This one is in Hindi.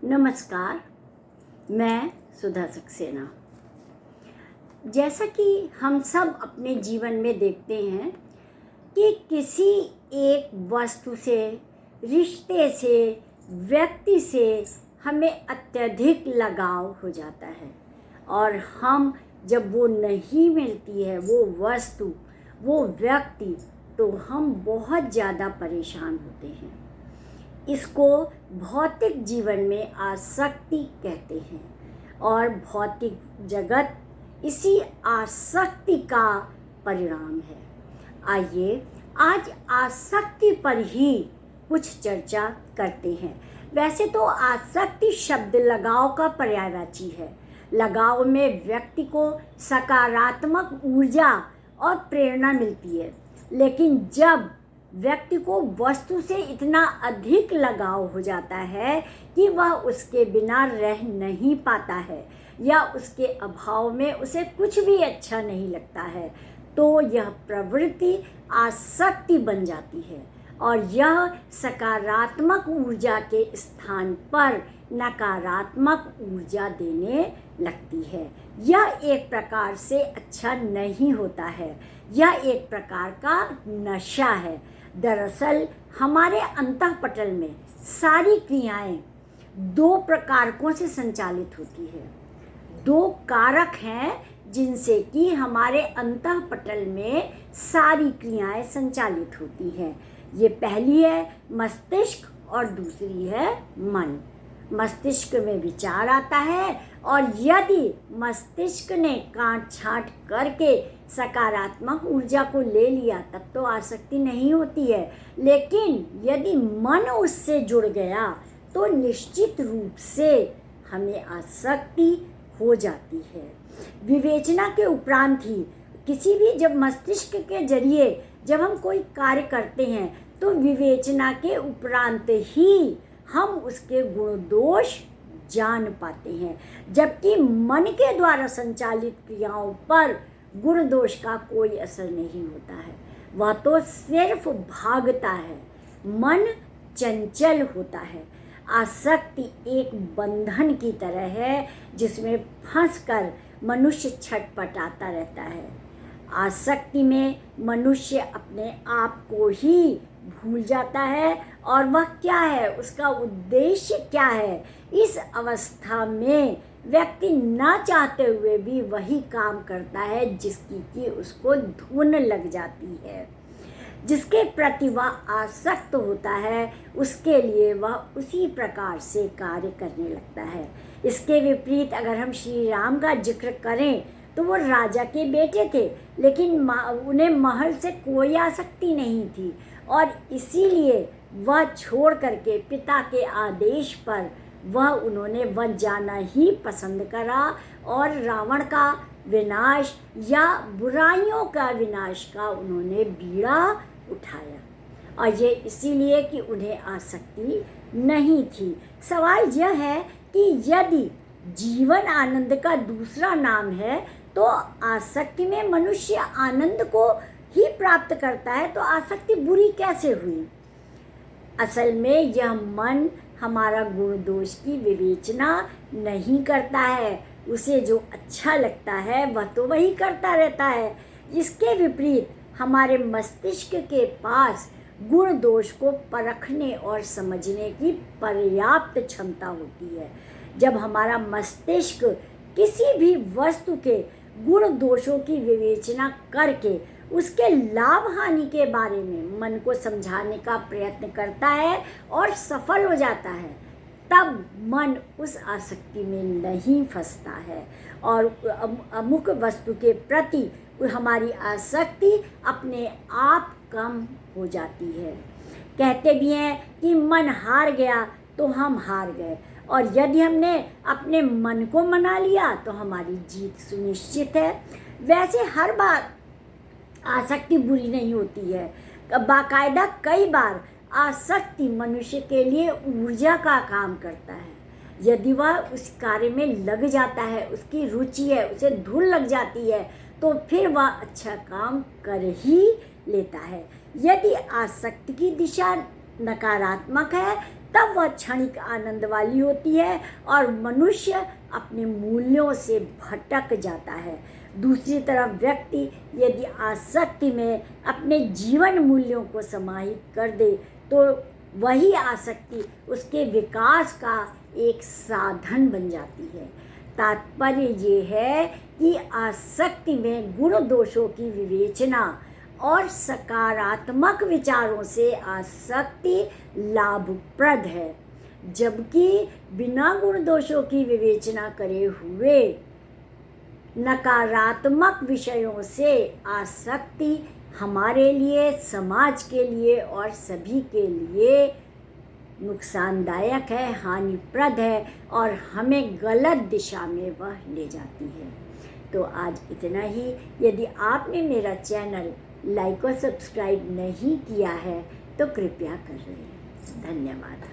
नमस्कार, मैं सुधा सक्सेना। जैसा कि हम सब अपने जीवन में देखते हैं कि किसी एक वस्तु से, रिश्ते से, व्यक्ति से हमें अत्यधिक लगाव हो जाता है और हम जब वो नहीं मिलती है, वो वस्तु, वो व्यक्ति, तो हम बहुत ज़्यादा परेशान होते हैं। इसको भौतिक जीवन में आसक्ति कहते हैं और भौतिक जगत इसी आसक्ति का परिणाम है। आइए आज आसक्ति पर ही कुछ चर्चा करते हैं। वैसे तो आसक्ति शब्द लगाव का पर्यायवाची है। लगाव में व्यक्ति को सकारात्मक ऊर्जा और प्रेरणा मिलती है, लेकिन जब व्यक्ति को वस्तु से इतना अधिक लगाव हो जाता है कि वह उसके बिना रह नहीं पाता है या उसके अभाव में उसे कुछ भी अच्छा नहीं लगता है, तो यह प्रवृत्ति आसक्ति बन जाती है और यह सकारात्मक ऊर्जा के स्थान पर नकारात्मक ऊर्जा देने लगती है। यह एक प्रकार से अच्छा नहीं होता है, यह एक प्रकार का नशा है। दरअसल हमारे अंतःपटल में सारी क्रियाएं दो प्रकारकों से संचालित होती है। दो कारक हैं जिनसे कि हमारे अंतःपटल में सारी क्रियाएं संचालित होती हैं। ये पहली है मस्तिष्क और दूसरी है मन। मस्तिष्क में विचार आता है और यदि मस्तिष्क ने काट छांट करके सकारात्मक ऊर्जा को ले लिया तब तो आसक्ति नहीं होती है, लेकिन यदि मन उससे जुड़ गया तो निश्चित रूप से हमें आसक्ति हो जाती है। विवेचना के उपरांत ही किसी भी जब मस्तिष्क के जरिए जब हम कोई कार्य करते हैं तो विवेचना के उपरांत ही हम उसके गुण दोष जान पाते हैं, जबकि मन के द्वारा संचालित क्रियाओं पर गुण दोष का कोई असर नहीं होता है। वह तो सिर्फ भागता है, मन चंचल होता है। आसक्ति एक बंधन की तरह है जिसमें फंसकर मनुष्य छटपटाता रहता है। आसक्ति में मनुष्य अपने आप को ही भूल जाता है और वह क्या है, उसका उद्देश्य क्या है। इस अवस्था में व्यक्ति ना चाहते हुए भी वही काम करता है जिसकी कि उसको धुन लग जाती है। जिसके प्रति वह आसक्त होता है उसके लिए वह उसी प्रकार से कार्य करने लगता है। इसके विपरीत अगर हम श्री राम का जिक्र करें तो वो राजा के बेटे थे, लेकिन उन्हें महल से कोई आसक्ति नहीं थी और इसीलिए वह छोड़ करके पिता के आदेश पर उन्होंने वह जाना ही पसंद करा और रावण का विनाश या बुराइयों का विनाश का उन्होंने बीड़ा उठाया। और ये इसीलिए कि उन्हें आसक्ति नहीं थी। सवाल यह है कि यदि जीवन आनंद का दूसरा नाम है तो आसक्ति में मनुष्य आनंद को ही प्राप्त करता है, तो आसक्ति बुरी कैसे हुई? असल में यह मन हमारा गुण दोष की विवेचना नहीं करता है। उसे जो अच्छा लगता है वह तो वही करता रहता है। इसके विपरीत हमारे मस्तिष्क के पास गुण दोष को परखने और समझने की पर्याप्त क्षमता होती है। जब हमारा मस्तिष्क किसी भी वस्तु के गुण दोषों की विवेचना करके उसके लाभ हानि के बारे में मन को समझाने का प्रयत्न करता है और सफल हो जाता है, तब मन उस आसक्ति में नहीं फंसता है और अमुक वस्तु के प्रति हमारी आसक्ति अपने आप कम हो जाती है। कहते भी हैं कि मन हार गया तो हम हार गए, और यदि हमने अपने मन को मना लिया तो हमारी जीत सुनिश्चित है। वैसे हर बार आसक्ति बुरी नहीं होती है। बाकायदा कई बार आसक्ति मनुष्य के लिए ऊर्जा का काम करता है। यदि वह उस कार्य में लग जाता है, उसकी रुचि है, उसे धुन लग जाती है, तो फिर वह अच्छा काम कर ही लेता है। यदि आसक्ति की दिशा नकारात्मक है तब वह क्षणिक आनंद वाली होती है और मनुष्य अपने मूल्यों से भटक जाता है। दूसरी तरफ व्यक्ति यदि आसक्ति में अपने जीवन मूल्यों को समाहित कर दे तो वही आसक्ति उसके विकास का एक साधन बन जाती है। तात्पर्य ये है कि आसक्ति में गुण दोषों की विवेचना और सकारात्मक विचारों से आसक्ति लाभप्रद है, जबकि बिना गुण दोषों की विवेचना करे हुए नकारात्मक विषयों से आसक्ति हमारे लिए, समाज के लिए और सभी के लिए नुकसानदायक है, हानिप्रद है और हमें गलत दिशा में वह ले जाती है। तो आज इतना ही। यदि आपने मेरा चैनल लाइक और सब्सक्राइब नहीं किया है तो कृपया करें। धन्यवाद।